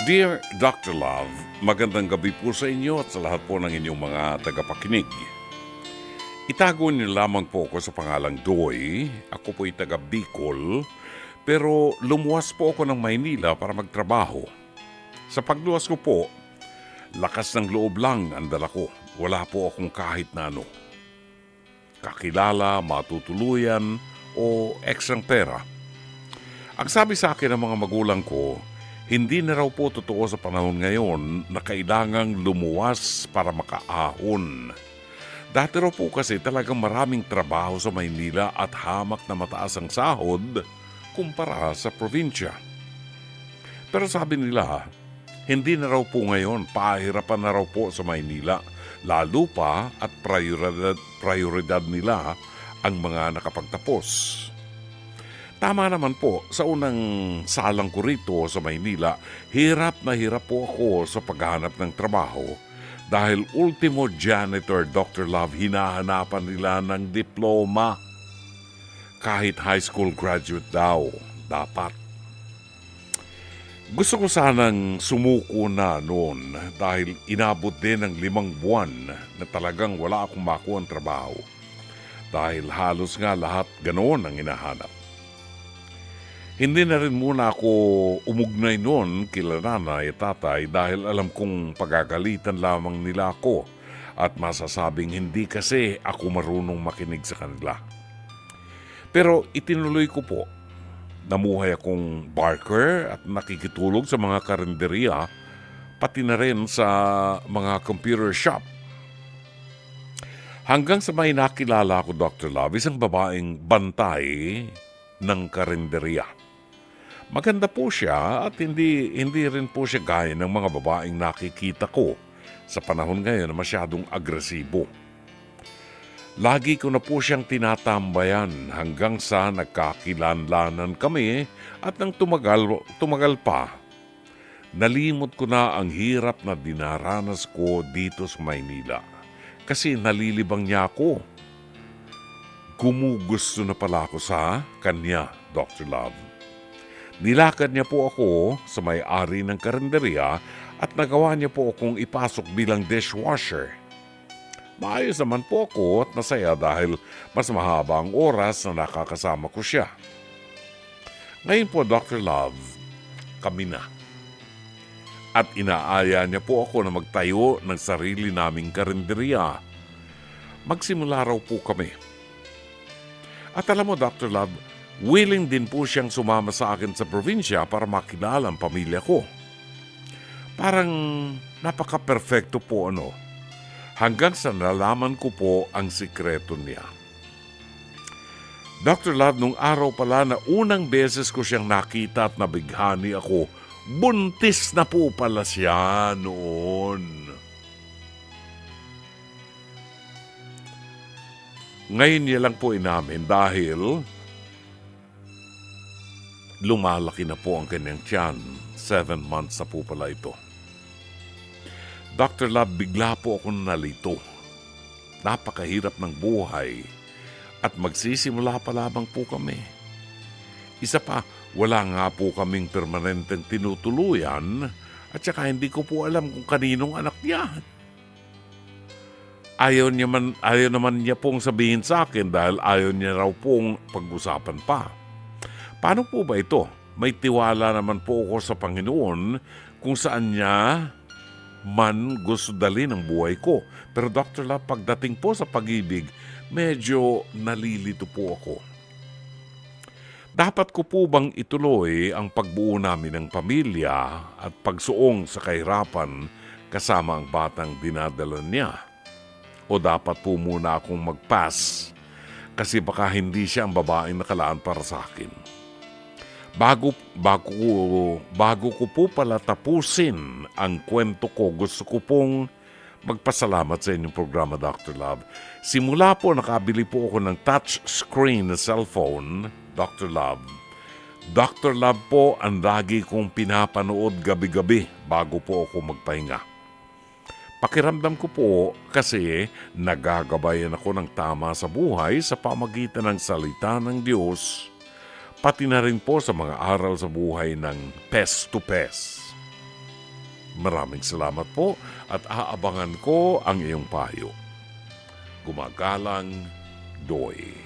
Dear Dr. Love, magandang gabi po sa inyo at sa lahat po ng inyong mga tagapakinig. Itago niyo lamang po ako sa pangalang Doy. Ako po'y taga Bicol, pero lumuwas po ako ng Maynila para magtrabaho. Sa pagluwas ko po, lakas ng loob lang ang dala ko. Wala po akong kahit na ano. Kakilala, matutuluyan, o ekstrang pera. Ang sabi sa akin ng mga magulang ko, hindi na raw po totoo sa panahon ngayon na kailangang lumuwas para makaahon. Dati raw po kasi talagang maraming trabaho sa Maynila at hamak na mataas ang sahod kumpara sa probinsya. Pero sabi nila, hindi na raw po ngayon, pahirapan na raw po sa Maynila, lalo pa at prioridad nila ang mga nakapagtapos. Tama naman po, sa unang salang ko rito sa Maynila, hirap na hirap po ako sa paghahanap ng trabaho dahil ultimo janitor Dr. Love hinahanapan nila ng diploma. Kahit high school graduate daw, dapat. Gusto ko sanang sumuko na noon dahil inabot din ng 5 buwan na talagang wala akong makuha ang trabaho. Dahil halos nga lahat ganoon ang hinahanap. Hindi na rin muna ako umugnay noon kila nanay at tatay dahil alam kong pagagalitan lamang nila ako at masasabing hindi kasi ako marunong makinig sa kanila. Pero itinuloy ko po. Namuhay akong barker at nakikitulog sa mga karinderiya pati na rin sa mga computer shop. Hanggang sa may nakilala ko, Dr. Love, isang babaeng bantay ng karinderiya. Maganda po siya at hindi rin po siya gaya ng mga babaeng nakikita ko sa panahon ngayon na masyadong agresibo. Lagi ko na po siyang tinatambayan hanggang sa nagkakilanlanan kami at nang tumagal pa, nalimot ko na ang hirap na dinaranas ko dito sa Maynila kasi nalilibang niya ako. Gumugusto na pala ako sa kanya, Dr. Love. Nilakad niya po ako sa may-ari ng karinderya at nagawa niya po akong ipasok bilang dishwasher. Maayos naman po ako at masaya dahil mas mahaba ang oras na nakakasama ko siya. Ngayon po, Dr. Love, kami na. At inaaya niya po ako na magtayo ng sarili naming karinderya. Magsimula raw po kami. At alam mo, Dr. Love, willing din po siyang sumama sa akin sa probinsya para makilala ang pamilya ko. Parang napaka-perfecto po ano. Hanggang sa nalaman ko po ang sikreto niya. Dr. Love, nung araw pala na unang beses ko siyang nakita at nabighani ako, buntis na po pala siya noon. Ngayon niya lang po inamin dahil lumalaki na po ang kanyang tiyan. 7 months na po pala ito. Dr. Love, bigla po ako nalito. Napakahirap ng buhay at magsisimula pa lamang po kami. Isa pa, wala nga po kaming permanenteng tinutuluyan at saka hindi ko po alam kung kaninong anak niya. Ayaw naman niya pong sabihin sa akin dahil ayaw niya raw pong pag-usapan pa. Paano po ba ito? May tiwala naman po ako sa Panginoon kung saan niya man gusto dalhin ang buhay ko. Pero Dr. Love, pagdating po sa pag-ibig, medyo nalilito po ako. Dapat ko po bang ituloy ang pagbuo namin ng pamilya at pagsuong sa kahirapan kasama ang batang dinadala niya? O dapat po muna akong mag-pass kasi baka hindi siya ang babaeng nakalaan para sa akin? Bago ko po pala tapusin ang kwento ko, gusto ko pong magpasalamat sa inyong programa, Dr. Love. Simula po nakabili po ako ng touch screen na cellphone, Dr. Love. Dr. Love po ang lagi kong pinapanood gabi-gabi bago po ako magpahinga. Pakiramdam ko po kasi nagagabayan ako ng tama sa buhay sa pamagitan ng salita ng Diyos, pati na rin po sa mga aral sa buhay ng pes to pes. Maraming salamat po at aabangan ko ang iyong payo. Gumagalang, Doy.